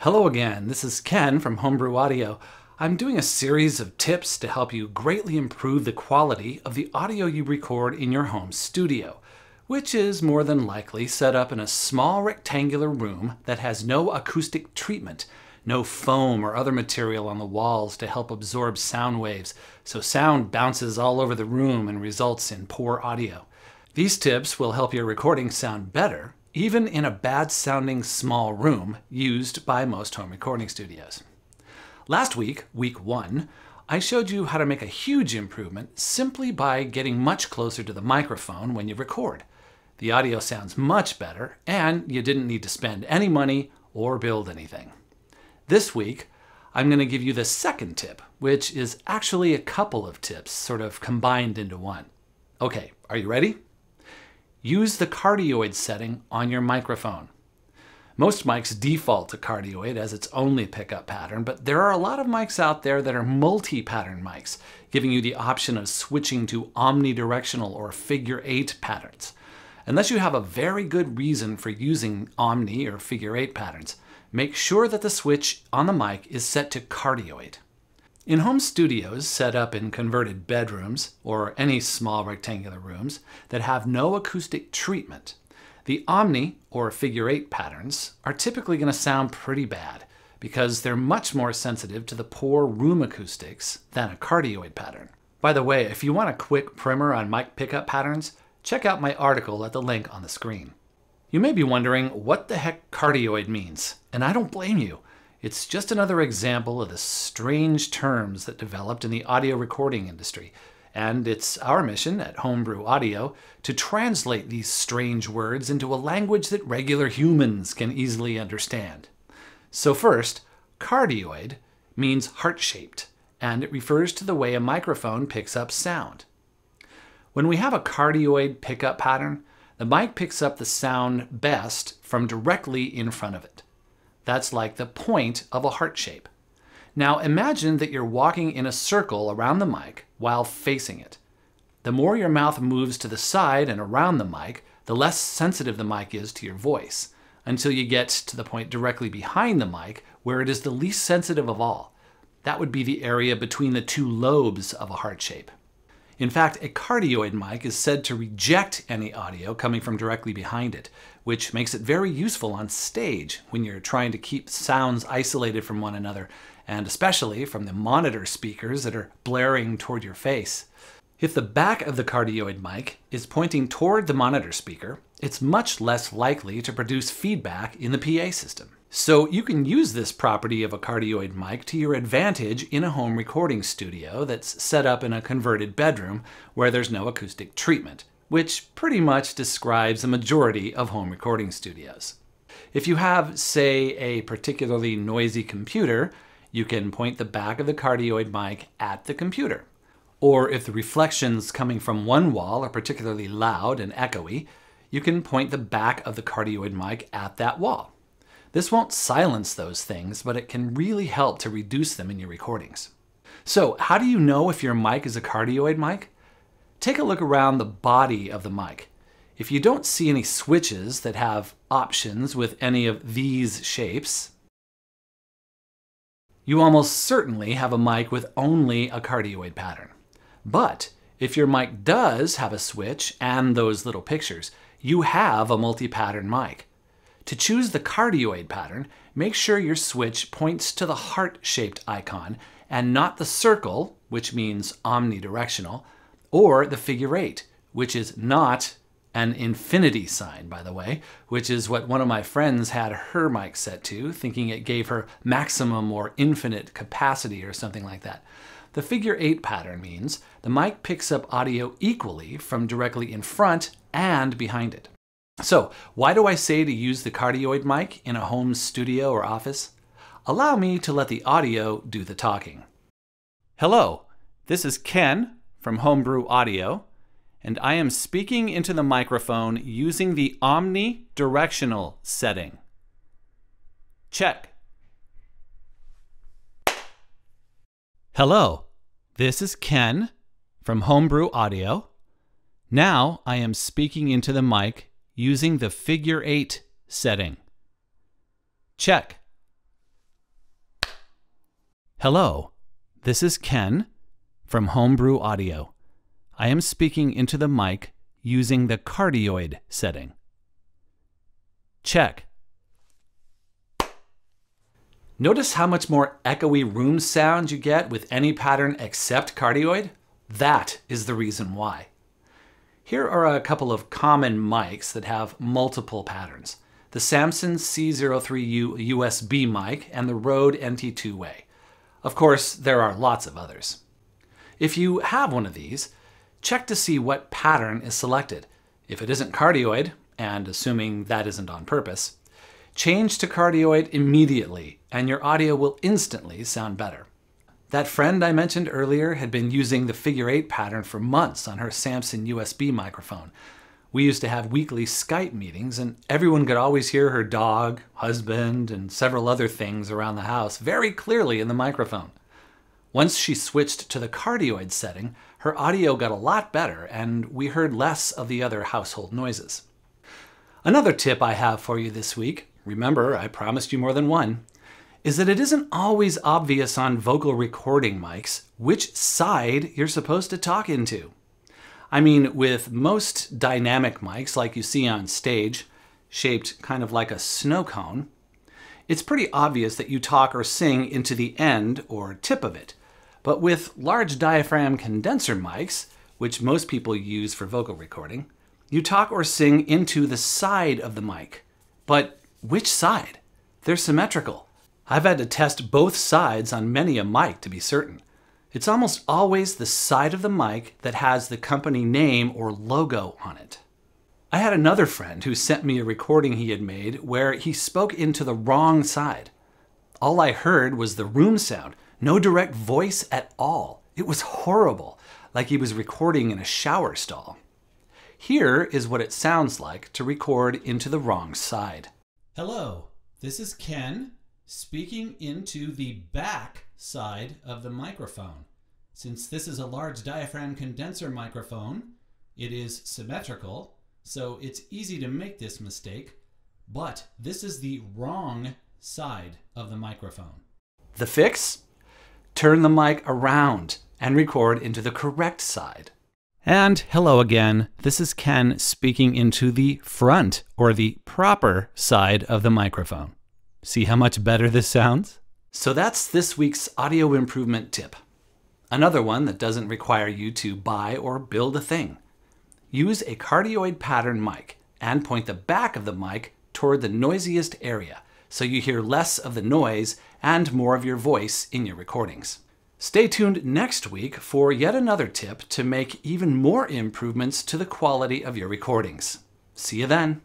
Hello again, this is Ken from Homebrew Audio. I'm doing a series of tips to help you greatly improve the quality of the audio you record in your home studio, which is more than likely set up in a small rectangular room that has no acoustic treatment, no foam or other material on the walls to help absorb sound waves, so sound bounces all over the room and results in poor audio. These tips will help your recording sound better, even in a bad-sounding small room used by most home recording studios. Last week, week 1, I showed you how to make a huge improvement simply by getting much closer to the microphone when you record. The audio sounds much better, and you didn't need to spend any money or build anything. This week, I'm going to give you the second tip, which is actually a couple of tips sort of combined into one. Okay, are you ready? Use the cardioid setting on your microphone. Most mics default to cardioid as its only pickup pattern, but there are a lot of mics out there that are multi-pattern mics, giving you the option of switching to omnidirectional or figure 8 patterns. Unless you have a very good reason for using omni or figure 8 patterns, make sure that the switch on the mic is set to cardioid. In home studios set up in converted bedrooms or any small rectangular rooms that have no acoustic treatment, the omni or figure 8 patterns are typically going to sound pretty bad because they're much more sensitive to the poor room acoustics than a cardioid pattern. By the way, if you want a quick primer on mic pickup patterns, check out my article at the link on the screen. You may be wondering what the heck cardioid means, and I don't blame you. It's just another example of the strange terms that developed in the audio recording industry, and it's our mission at Homebrew Audio to translate these strange words into a language that regular humans can easily understand. So first, cardioid means heart-shaped, and it refers to the way a microphone picks up sound. When we have a cardioid pickup pattern, the mic picks up the sound best from directly in front of it. That's like the point of a heart shape. Now imagine that you're walking in a circle around the mic while facing it. The more your mouth moves to the side and around the mic, the less sensitive the mic is to your voice, until you get to the point directly behind the mic where it is the least sensitive of all. That would be the area between the two lobes of a heart shape. In fact, a cardioid mic is said to reject any audio coming from directly behind it, which makes it very useful on stage when you're trying to keep sounds isolated from one another, and especially from the monitor speakers that are blaring toward your face. If the back of the cardioid mic is pointing toward the monitor speaker, it's much less likely to produce feedback in the PA system. So you can use this property of a cardioid mic to your advantage in a home recording studio that's set up in a converted bedroom where there's no acoustic treatment, which pretty much describes a majority of home recording studios. If you have, say, a particularly noisy computer, you can point the back of the cardioid mic at the computer. Or if the reflections coming from one wall are particularly loud and echoey, you can point the back of the cardioid mic at that wall. This won't silence those things, but it can really help to reduce them in your recordings. So how do you know if your mic is a cardioid mic? Take a look around the body of the mic. If you don't see any switches that have options with any of these shapes, you almost certainly have a mic with only a cardioid pattern. But if your mic does have a switch and those little pictures, you have a multi-pattern mic. To choose the cardioid pattern, make sure your switch points to the heart-shaped icon and not the circle, which means omnidirectional, or the figure 8, which is not an infinity sign, by the way, which is what one of my friends had her mic set to, thinking it gave her maximum or infinite capacity or something like that. The figure 8 pattern means the mic picks up audio equally from directly in front and behind it. So, why do I say to use the cardioid mic in a home studio or office? Allow me to let the audio do the talking. Hello, this is Ken from Homebrew Audio, and I am speaking into the microphone using the omnidirectional setting. Check. Hello, this is Ken from Homebrew Audio. Now I am speaking into the mic using the figure 8 setting. Check. Hello, this is Ken from Brew Audio. I am speaking into the mic using the Cardioid setting. Check. Notice how much more echoey room sound you get with any pattern except Cardioid? That is the reason why. Here are a couple of common mics that have multiple patterns. The Samson C03U USB mic and the Rode NT2A. Of course, there are lots of others. If you have one of these, check to see what pattern is selected. If it isn't Cardioid, and assuming that isn't on purpose, change to Cardioid immediately and your audio will instantly sound better. That friend I mentioned earlier had been using the figure 8 pattern for months on her Samson USB microphone. We used to have weekly Skype meetings and everyone could always hear her dog, husband, and several other things around the house very clearly in the microphone. Once she switched to the Cardioid setting, her audio got a lot better and we heard less of the other household noises. Another tip I have for you this week, remember I promised you more than one, is that it isn't always obvious on vocal recording mics which side you're supposed to talk into. I mean, with most dynamic mics like you see on stage, shaped kind of like a snow cone, it's pretty obvious that you talk or sing into the end or tip of it. But with large diaphragm condenser mics, which most people use for vocal recording, you talk or sing into the side of the mic. But which side? They're symmetrical. I've had to test both sides on many a mic to be certain. It's almost always the side of the mic that has the company name or logo on it. I had another friend who sent me a recording he had made where he spoke into the wrong side. All I heard was the room sound, no direct voice at all. It was horrible, like he was recording in a shower stall. Here is what it sounds like to record into the wrong side. Hello, this is Ken speaking into the back side of the microphone. Since this is a large diaphragm condenser microphone, it is symmetrical, so it's easy to make this mistake, but this is the wrong side of the microphone. The fix? Turn the mic around and record into the correct side. And hello again, this is Ken speaking into the front or the proper side of the microphone. See how much better this sounds? So that's this week's audio improvement tip. Another one that doesn't require you to buy or build a thing. Use a Cardioid pattern mic and point the back of the mic toward the noisiest area so you hear less of the noise and more of your voice in your recordings. Stay tuned next week for yet another tip to make even more improvements to the quality of your recordings. See you then.